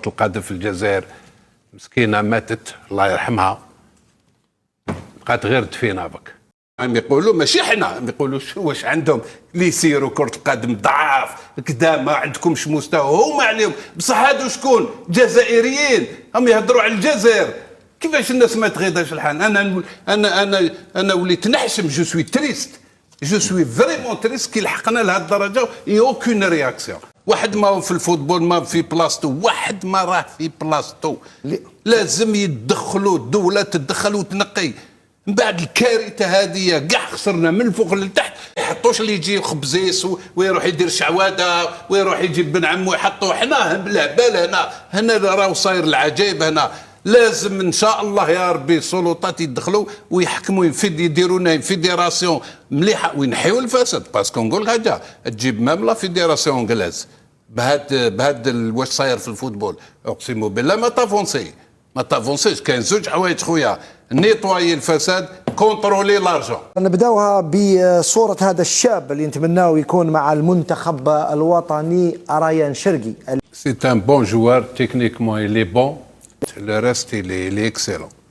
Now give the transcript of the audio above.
كرة القدم في الجزائر مسكينة ماتت الله يرحمها، بقات غير دفينة بك. عم يقولوا ماشي حنا، عم يقولوا واش عندهم اللي يسيروا كرة القدم ضعاف كدا ما عندكمش مستوى، هما عليهم بصح هادو شكون؟ جزائريين هم يهضروا على الجزائر. كيفاش الناس ما تغيضاش الحال؟ انا وليت نحشم، جو سوي تريست، جو سوي فريمون تريست كي لحقنا لهاد الدرجه اي اوكين رياكسيون. واحد ما هو في الفوتبول ما في بلاصتو، واحد ما راه في بلاصتو، لازم يتدخلوا، الدوله تدخل وتنقي. من بعد الكارثه هذه كاع خسرنا من الفوق للتحت، يحطوش اللي يجي خبزيس ويروح يدير شعواده ويروح يجيب بن عمو يحطوه. حنا بالهبال هنا راهو صاير العجائب. هنا لازم ان شاء الله يا ربي السلطات يدخلوا ويحكموا، يديروا لنا فيديراسيون مليحه وينحيوا الفساد. باسكو نقول حاجه، تجيب مام لا فيديراسيون انجلاز بهاد واش صاير في الفوتبول، اقسم بالله ما تافونسيش. كاين زوج حوايج خويا، نيطوايي الفساد، كونترولي لارجون. نبداوها بصورة هذا الشاب اللي نتمناه يكون مع المنتخب الوطني، ريان شرقي. سي ان بون جوار تكنيكمون، il est bon, le reste il est excellent.